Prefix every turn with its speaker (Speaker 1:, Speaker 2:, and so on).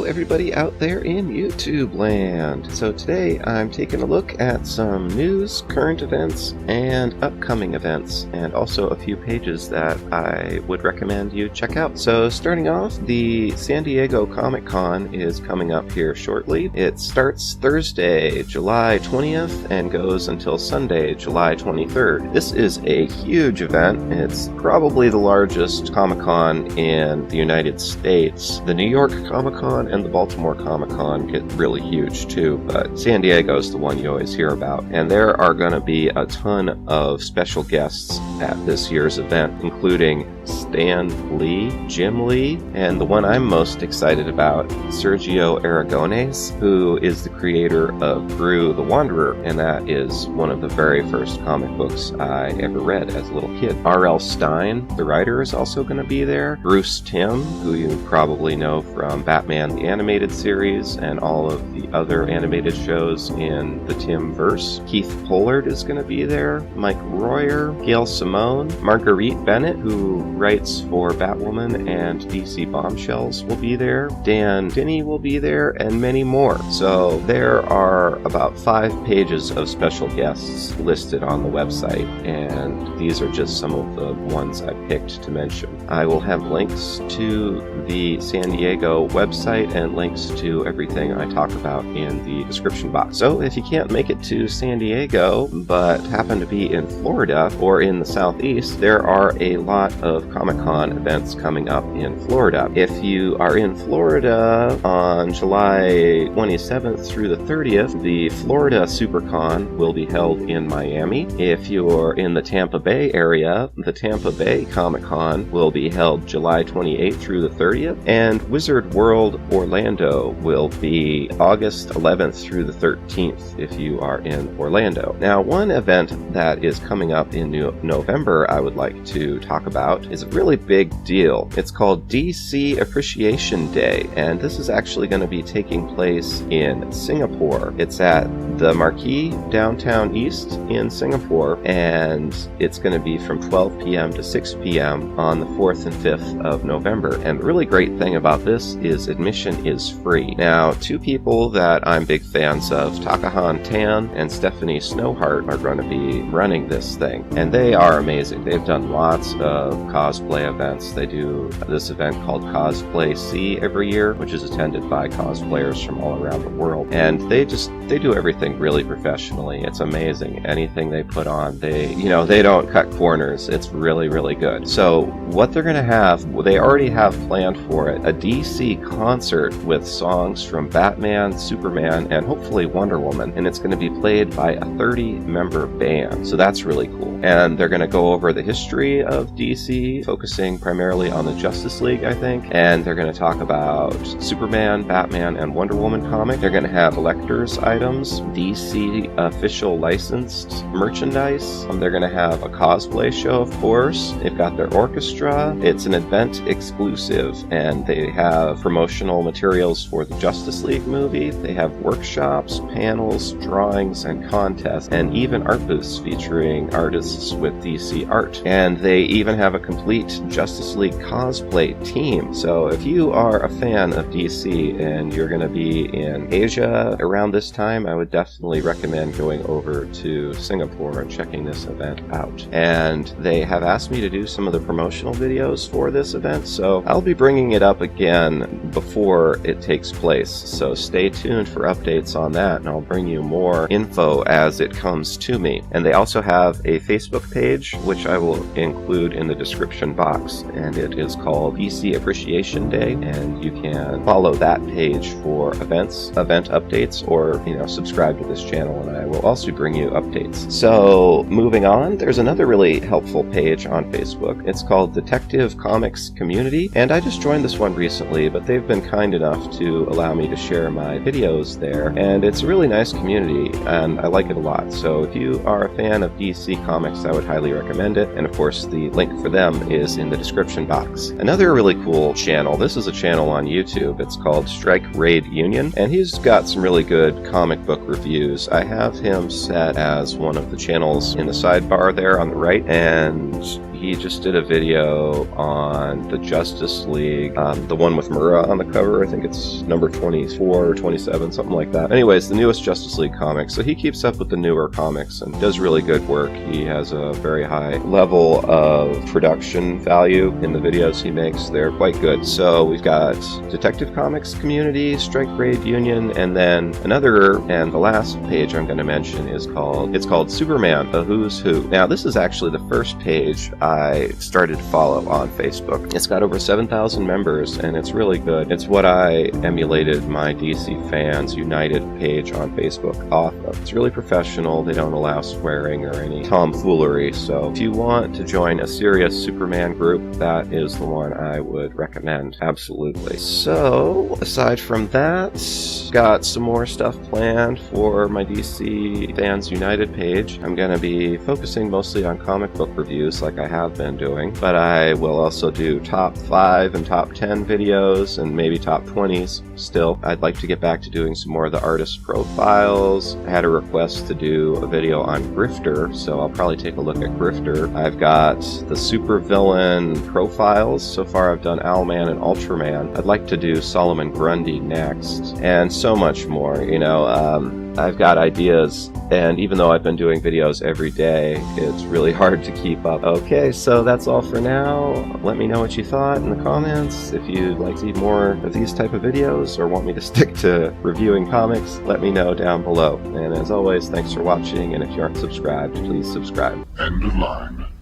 Speaker 1: Hello everybody out there in YouTube land. So today I'm taking a look at some news, current events, and upcoming events, and also a few pages that I would recommend you check out. So starting off, the San Diego Comic-Con is coming up here shortly. It starts Thursday, July 20th and goes until Sunday, July 23rd. This is a huge event. It's probably the largest Comic-Con in the United States. The New York Comic-Con and the Baltimore Comic-Con get really huge too, but San Diego is the one you always hear about. And there are going to be a ton of special guests at this year's event, including Stan Lee, Jim Lee, and the one I'm most excited about, Sergio Aragonés, who is the creator of Gru the Wanderer, and that is one of the very first comic books I ever read as a little kid. R.L. Stine, the writer, is also going to be there. Bruce Timm, who you probably know from Batman the Animated Series and all of the other animated shows in the Timm-verse. Keith Pollard is going to be there. Mike Royer, Gail Simone, Marguerite Bennett, who writes for Batwoman and DC Bombshells, will be there. Dan Finney will be there, and many more. So there are about 5 pages of special guests listed on the website, and these are just some of the ones I picked to mention. I will have links to the San Diego website and links to everything I talk about in the description box. So if you can't make it to San Diego but happen to be in Florida or in the Southeast, there are a lot of Comic-Con events coming up in Florida. If you are in Florida on July 27th through the 30th, the Florida SuperCon will be held in Miami. If you're in the Tampa Bay area, the Tampa Bay Comic-Con will be held July 28th through the 30th, and Wizard World Orlando will be August 11th through the 13th if you are in Orlando. Now, one event that is coming up in November I would like to talk about is a really big deal. It's called DC Appreciation Day, and this is actually going to be taking place in Singapore. It's at the Marquee Downtown East in Singapore, and it's going to be from 12 p.m. to 6 p.m. on the 4th and 5th of November. And the really great thing about this is admission is free. Now, 2 people that I'm big fans of, Takahan Tan and Stephanie Snowhart, are going to be running this thing, and they are amazing. They've done lots of cosplay events. They do this event called Cosplay C every year, which is attended by cosplayers from all around the world, and they do everything really professionally. It's amazing. Anything they put on, they don't cut corners. It's really, really good. So what they're going to have, they already have planned for it, a DC concert with songs from Batman, Superman, and hopefully Wonder Woman, and it's going to be played by a 30-member band. So that's really cool. And they're going to go over the history of DC, focusing primarily on the Justice League, I think, and they're going to talk about Superman, Batman, and Wonder Woman comic. They're going to have collector's items, DC official licensed merchandise. They're going to have a cosplay show, of course. They've got their orchestra. It's an event exclusive, and they have promotional materials for the Justice League movie. They have workshops, panels, drawings, and contests, and even art booths featuring artists with DC art. And they even have a complete Justice League cosplay team. So if you are a fan of DC and you're going to be in Asia around this time, I would definitely recommend going over to Singapore and checking this event out. And they have asked me to do some of the promotional videos for this event, so I'll be bringing it up again before it takes place. So stay tuned for updates on that, and I'll bring you more info as it comes to me. And they also have a Facebook page, which I will include in the description box, and it is called DC Appreciation Day, and you can follow that page for event updates, or subscribe to this channel, and I will also bring you updates. So moving on, there's another really helpful page on Facebook. It's called Detective Comics Community, and I just joined this one recently, but they've been kind enough to allow me to share my videos there, and it's a really nice community, and I like it a lot. So if you are a fan of DC Comics, I would highly recommend it, and of course the link for them is in the description box. Another really cool channel, this is a channel on YouTube, it's called Strike Raid Union, and he's got some really good comic book reviews. I have him set as one of the channels in the sidebar there on the right, and he just did a video on the Justice League, the one with Murrah on the cover. I think it's number 24 or 27, something like that. Anyways, the newest Justice League comic. So he keeps up with the newer comics and does really good work. He has a very high level of production value in the videos he makes. They're quite good. So we've got Detective Comics Community, Strike Grade Union, and then another, and the last page I'm going to mention is called Superman, the Who's Who. Now, this is actually the first page I started to follow on Facebook. It's got over 7,000 members, and it's really good. It's what I emulated my DC Fans United page on Facebook off of. It's really professional. They don't allow swearing or any tomfoolery, so if you want to join a serious Superman group, that is the one I would recommend. Absolutely. So, aside from that, got some more stuff planned for my DC Fans United page. I'm going to be focusing mostly on comic book reviews like I have been doing, but I will also do top 5 and top 10 videos and maybe top 20s still. I'd like to get back to doing some more of the artist profiles. I had a request to do a video on Grifter, so I'll probably take a look at Grifter. I've got the supervillain profiles. So far I've done Owlman and Ultraman. I'd like to do Solomon Grundy next, and so much more. You know, I've got ideas, and even though I've been doing videos every day, it's really hard to keep up. Okay, so that's all for now. Let me know what you thought in the comments. If you'd like to see more of these type of videos or want me to stick to reviewing comics, let me know down below. And as always, thanks for watching, and if you aren't subscribed, please subscribe.
Speaker 2: End of line.